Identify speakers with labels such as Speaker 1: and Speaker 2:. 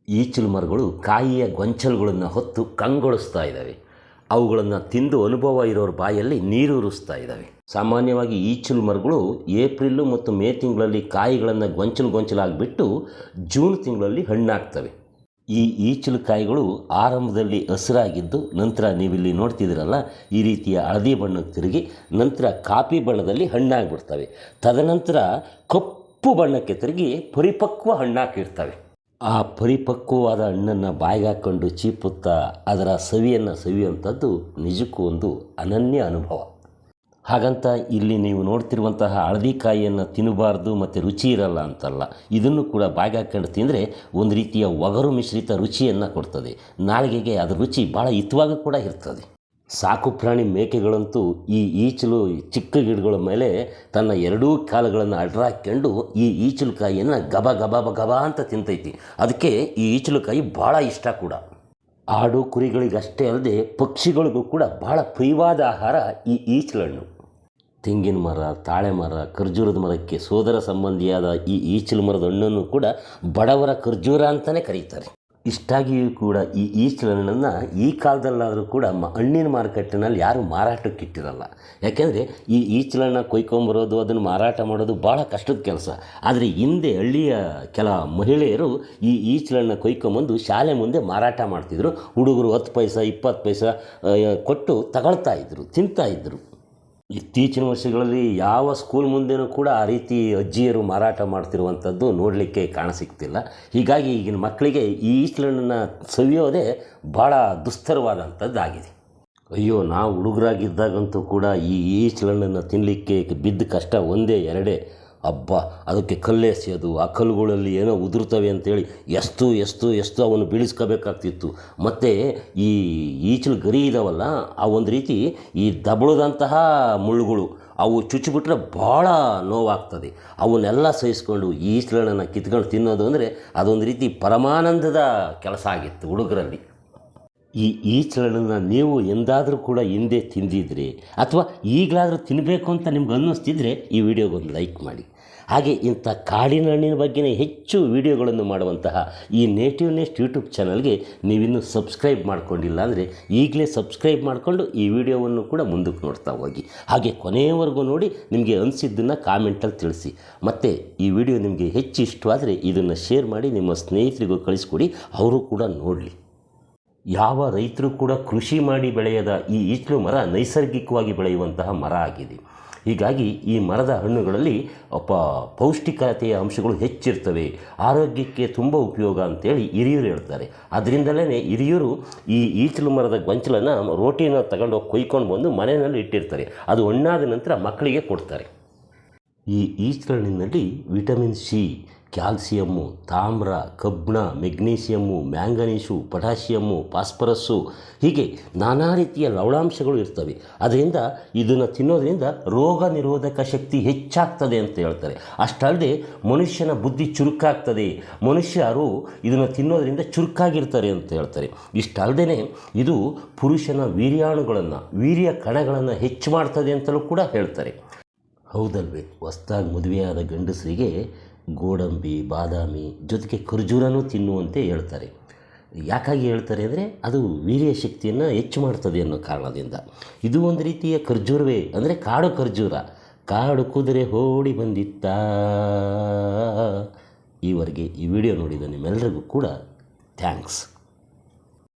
Speaker 1: ಈಚಲು ಮರಗಳು ಕಾಯಿಯ ಗೊಂಚಲುಗಳನ್ನು ಹೊತ್ತು ಕಂಗೊಳಿಸ್ತಾ ಇದ್ದಾವೆ. ಅವುಗಳನ್ನು ತಿಂದು ಅನುಭವ ಇರೋರ ಬಾಯಲ್ಲಿ ನೀರೂರಿಸ್ತಾ ಇದ್ದಾವೆ. ಸಾಮಾನ್ಯವಾಗಿ ಈಚಲು ಮರಗಳು ಏಪ್ರಿಲ್ ಮತ್ತು ಮೇ ತಿಂಗಳಲ್ಲಿ ಕಾಯಿಗಳನ್ನು ಗೊಂಚಲಾಗಿಬಿಟ್ಟು ಜೂನ್ ತಿಂಗಳಲ್ಲಿ ಹಣ್ಣಾಗ್ತವೆ. ಈ ಈಚಲು ಕಾಯಿಗಳು ಆರಂಭದಲ್ಲಿ ಹಸಿರಾಗಿದ್ದು ನಂತರ ನೀವಿಲ್ಲಿ ನೋಡ್ತಿದ್ದೀರಲ್ಲ ಈ ರೀತಿಯ ಹಳದಿ ಬಣ್ಣಕ್ಕೆ ತಿರುಗಿ ನಂತರ ಕಾಫಿ ಬಣ್ಣದಲ್ಲಿ ಹಣ್ಣಾಗಿಬಿಡ್ತವೆ. ತದನಂತರ ಕಪ್ಪು ಬಣ್ಣಕ್ಕೆ ತಿರುಗಿ ಪರಿಪಕ್ವ ಹಣ್ಣಾಕಿರ್ತವೆ. ಆ ಪರಿಪಕ್ವವಾದ ಹಣ್ಣನ್ನು ಬಾಯಿಗೆ ಹಾಕ್ಕೊಂಡು ಚೀಪುತ್ತಾ ಅದರ ಸವಿಯನ್ನು ಸವಿಯುವಂಥದ್ದು ನಿಜಕ್ಕೂ ಒಂದು ಅನನ್ಯ ಅನುಭವ. ಹಾಗಂತ ಇಲ್ಲಿ ನೀವು ನೋಡ್ತಿರುವಂತಹ ಹಳದಿ ಕಾಯಿಯನ್ನು ತಿನ್ನಬಾರ್ದು ಮತ್ತು ರುಚಿ ಇರಲ್ಲ ಅಂತಲ್ಲ. ಇದನ್ನು ಕೂಡ ಬಾಯಿಗೆ ಹಾಕ್ಕೊಂಡು ತಿಂದರೆ ಒಂದು ರೀತಿಯ ಒಗರು ಮಿಶ್ರಿತ ರುಚಿಯನ್ನು ಕೊಡ್ತದೆ. ನಾಲಿಗೆಗೆ ಅದರ ರುಚಿ ಭಾಳ ಹಿತವಾಗಿ ಕೂಡ ಇರ್ತದೆ. ಸಾಕು ಪ್ರಾಣಿ ಮೇಕೆಗಳಂತೂ ಈ ಈಚಲು ಚಿಕ್ಕ ಗಿಡಗಳ ಮೇಲೆ ತನ್ನ ಎರಡೂ ಕಾಲುಗಳನ್ನು ಅಡ್ರಾಕೊಂಡು ಈ ಈಚಲುಕಾಯಿಯನ್ನು ಗಬ ಗಬ ಗಬ ಅಂತ ತಿಂತೈತಿ. ಅದಕ್ಕೆ ಈ ಈಚಲುಕಾಯಿ ಭಾಳ ಇಷ್ಟ ಕೂಡ. ಆಡು ಕುರಿಗಳಿಗಷ್ಟೇ ಅಲ್ಲದೆ ಪಕ್ಷಿಗಳಿಗೂ ಕೂಡ ಭಾಳ ಪ್ರಿಯವಾದ ಆಹಾರ ಈ ಈಚಲಹಣ್ಣು. ತೆಂಗಿನ ಮರ, ತಾಳೆ ಮರ, ಖರ್ಜೂರದ ಮರಕ್ಕೆ ಸೋದರ ಸಂಬಂಧಿಯಾದ ಈ ಈಚಲು ಮರದ ಹಣ್ಣನ್ನು ಕೂಡ ಬಡವರ ಖರ್ಜೂರ ಅಂತಲೇ ಕರೀತಾರೆ. ಇಷ್ಟಾಗಿಯೂ ಕೂಡ ಈ ಈಚಲು ಹಣ್ಣನ್ನು ಈ ಕಾಲದಲ್ಲಾದರೂ ಕೂಡ ಹಣ್ಣಿನ ಮಾರುಕಟ್ಟೆನಲ್ಲಿ ಯಾರೂ ಮಾರಾಟಕ್ಕೆ ಇಟ್ಟಿರಲ್ಲ. ಯಾಕೆಂದರೆ ಈ ಈಚಲು ಹಣ್ಣು ಕೊಯ್ಕೊಂಬರೋದು ಅದನ್ನು ಮಾರಾಟ ಮಾಡೋದು ಭಾಳ ಕಷ್ಟದ ಕೆಲಸ. ಆದರೆ ಹಿಂದೆ ಹಳ್ಳಿಯ ಕೆಲ ಮಹಿಳೆಯರು ಈ ಈಚಲು ಹಣ್ಣು ಕೊಯ್ಕೊಂಬಂದು ಶಾಲೆ ಮುಂದೆ ಮಾರಾಟ ಮಾಡ್ತಿದ್ರು. ಹುಡುಗರು 10 ಪೈಸೆ 20 ಪೈಸೆ ಕೊಟ್ಟು ತಗೊಳ್ತಾಯಿದ್ರು, ತಿಂತಾಯಿದ್ರು. ಇತ್ತೀಚಿನ ವರ್ಷಗಳಲ್ಲಿ ಯಾವ ಸ್ಕೂಲ್ ಮುಂದೆನೂ ಕೂಡ ಆ ರೀತಿ ಅಜ್ಜಿಯರು ಮಾರಾಟ ಮಾಡ್ತಿರುವಂಥದ್ದು ನೋಡಲಿಕ್ಕೆ ಕಾಣಸಿಗ್ತಿಲ್ಲ. ಹೀಗಾಗಿ ಈಗಿನ ಮಕ್ಕಳಿಗೆ ಈ ಈಚಲಹಣ್ಣನ್ನು ಸವಿಯೋದೇ ಭಾಳ ದುಸ್ತರವಾದಂಥದ್ದಾಗಿದೆ. ಅಯ್ಯೋ, ನಾವು ಹುಡುಗರಾಗಿದ್ದಾಗಂತೂ ಕೂಡ ಈ ಈಚಲಹಣ್ಣನ್ನು ತಿನ್ನಲಿಕ್ಕೆ ಬಿದ್ದ ಕಷ್ಟ ಒಂದೇ ಎರಡೇ. ಹಬ್ಬ, ಅದಕ್ಕೆ ಕಲ್ಲೆಸೆಯೋದು, ಆ ಕಲ್ಲುಗಳಲ್ಲಿ ಏನೋ ಉದುರ್ತವೆ ಅಂತೇಳಿ ಎಷ್ಟು ಅವನ್ನು ಬೀಳಿಸ್ಕೋಬೇಕಾಗ್ತಿತ್ತು. ಮತ್ತು ಈ ಈಚಲು ಗರಿ ಇದಾವಲ್ಲ ಆ ಒಂದು ರೀತಿ ಈ ದಬಳದಂತಹ ಮುಳ್ಳುಗಳು ಅವು ಚುಚ್ಚಿಬಿಟ್ರೆ ಭಾಳ ನೋವಾಗ್ತದೆ. ಅವನ್ನೆಲ್ಲ ಸಹಿಸ್ಕೊಂಡು ಈಚಲಹಣ್ಣನ್ನು ಕಿತ್ಕೊಂಡು ತಿನ್ನೋದು ಅಂದರೆ ಅದೊಂದು ರೀತಿ ಪರಮಾನಂದದ ಕೆಲಸ ಆಗಿತ್ತು ಹುಡುಗರಲ್ಲಿ. ಈ ಈಚಲಹಣ್ಣನ್ನು ನೀವು ಎಂದಾದರೂ ಕೂಡ ಹಿಂದೆ ತಿಂದಿದ್ರೆ ಅಥವಾ ಈಗಲಾದರೂ ತಿನ್ನಬೇಕು ಅಂತ ನಿಮ್ಗೆ ಅನ್ನಿಸ್ತಿದ್ರೆ ಈ ವಿಡಿಯೋಗೊಂದು ಲೈಕ್ ಮಾಡಿ. ಹಾಗೆ ಇಂಥ ಕಾಡಿನ ಹಣ್ಣಿನ ಬಗ್ಗೆನೇ ಹೆಚ್ಚು ವಿಡಿಯೋಗಳನ್ನು ಮಾಡುವಂತಹ ಈ ನೇಟಿವ್ ನೆಸ್ಟ್ ಯೂಟ್ಯೂಬ್ ಚಾನಲ್ಗೆ ನೀವಿನ್ನೂ ಸಬ್ಸ್ಕ್ರೈಬ್ ಮಾಡ್ಕೊಂಡಿಲ್ಲ ಅಂದರೆ ಈಗಲೇ ಸಬ್ಸ್ಕ್ರೈಬ್ ಮಾಡಿಕೊಂಡು ಈ ವಿಡಿಯೋವನ್ನು ಕೂಡ ಮುಂದಕ್ಕೆ ನೋಡ್ತಾ ಹೋಗಿ. ಹಾಗೆ ಕೊನೆಯವರೆಗೂ ನೋಡಿ ನಿಮಗೆ ಅನಿಸಿದ್ದನ್ನು ಕಾಮೆಂಟಲ್ಲಿ ತಿಳಿಸಿ. ಮತ್ತು ಈ ವಿಡಿಯೋ ನಿಮಗೆ ಹೆಚ್ಚು ಇಷ್ಟವಾದರೆ ಇದನ್ನು ಶೇರ್ ಮಾಡಿ ನಿಮ್ಮ ಸ್ನೇಹಿತರಿಗೂ ಕಳಿಸ್ಕೊಡಿ, ಅವರು ಕೂಡ ನೋಡಲಿ. ಯಾವ ರೈತರು ಕೂಡ ಕೃಷಿ ಮಾಡಿ ಬೆಳೆಯದ ಈ ಈಚಲು ಮರ ನೈಸರ್ಗಿಕವಾಗಿ ಬೆಳೆಯುವಂತಹ ಮರ ಆಗಿದೆ. ಹೀಗಾಗಿ ಈ ಮರದ ಹಣ್ಣುಗಳಲ್ಲಿ ಪೌಷ್ಟಿಕತೆಯ ಅಂಶಗಳು ಹೆಚ್ಚಿರ್ತವೆ, ಆರೋಗ್ಯಕ್ಕೆ ತುಂಬ ಉಪಯೋಗ ಅಂತೇಳಿ ಹಿರಿಯರು ಹೇಳ್ತಾರೆ. ಅದರಿಂದಲೇ ಹಿರಿಯರು ಈ ಈಚಲು ಮರದ ಗೊಂಚಲನ್ನು ರೋಟಿನ ತಗೊಂಡೋಗಿ ಕೊಯ್ಕೊಂಡು ಬಂದು ಮನೆಯಲ್ಲಿ ಇಟ್ಟಿರ್ತಾರೆ. ಅದು ಹಣ್ಣಾದ ನಂತರ ಮಕ್ಕಳಿಗೆ ಕೊಡ್ತಾರೆ. ಈ ಈಚಲಹಣ್ಣಿನಲ್ಲಿ ವಿಟಮಿನ್ ಸಿ, ಕ್ಯಾಲ್ಸಿಯಮ್ಮು, ತಾಮ್ರ, ಕಬ್ಬಿಣ, ಮೆಗ್ನೀಷಿಯಮ್ಮು, ಮ್ಯಾಂಗನೀಸು, ಪೊಟ್ಯಾಷಿಯಮ್ಮು, ಫಾಸ್ಫರಸ್ಸು ಹೀಗೆ ನಾನಾ ರೀತಿಯ ಲವಣಾಂಶಗಳು ಇರ್ತವೆ. ಅದರಿಂದ ಇದನ್ನು ತಿನ್ನೋದ್ರಿಂದ ರೋಗ ನಿರೋಧಕ ಶಕ್ತಿ ಹೆಚ್ಚಾಗ್ತದೆ ಅಂತ ಹೇಳ್ತಾರೆ. ಅಷ್ಟಲ್ಲದೆ ಮನುಷ್ಯನ ಬುದ್ಧಿ ಚುರುಕಾಗ್ತದೆ, ಮನುಷ್ಯರು ಇದನ್ನು ತಿನ್ನೋದ್ರಿಂದ ಚುರುಕಾಗಿರ್ತಾರೆ ಅಂತ ಹೇಳ್ತಾರೆ. ಇಷ್ಟಲ್ಲದೆ ಇದು ಪುರುಷನ ವೀರ್ಯ ಕಣಗಳನ್ನು ಹೆಚ್ಚು ಮಾಡ್ತದೆ ಅಂತಲೂ ಕೂಡ ಹೇಳ್ತಾರೆ. ಹೌದಲ್ವೇ? ಹೊಸ್ದಾಗಿ ಮದುವೆಯಾದ ಗಂಡಸರಿಗೆ ಗೋಡಂಬಿ, ಬಾದಾಮಿ ಜೊತೆಗೆ ಖರ್ಜೂರನೂ ತಿನ್ನುವಂತೆ ಹೇಳ್ತಾರೆ. ಯಾಕಾಗಿ ಹೇಳ್ತಾರೆ ಅಂದರೆ ಅದು ವೀರ್ಯ ಶಕ್ತಿಯನ್ನು ಹೆಚ್ಚು ಮಾಡ್ತದೆ ಅನ್ನೋ ಕಾರಣದಿಂದ. ಇದು ಒಂದು ರೀತಿಯ ಖರ್ಜೂರವೇ, ಅಂದರೆ ಕಾಡು ಖರ್ಜೂರ. ಕಾಡು ಕುದುರೆ ಓಡಿ ಬಂದಿತ್ತ. ಈವರೆಗೆ ಈ ವಿಡಿಯೋ ನೋಡಿದ ನಿಮ್ಮೆಲ್ಲರಿಗೂ ಕೂಡ ಥ್ಯಾಂಕ್ಸ್.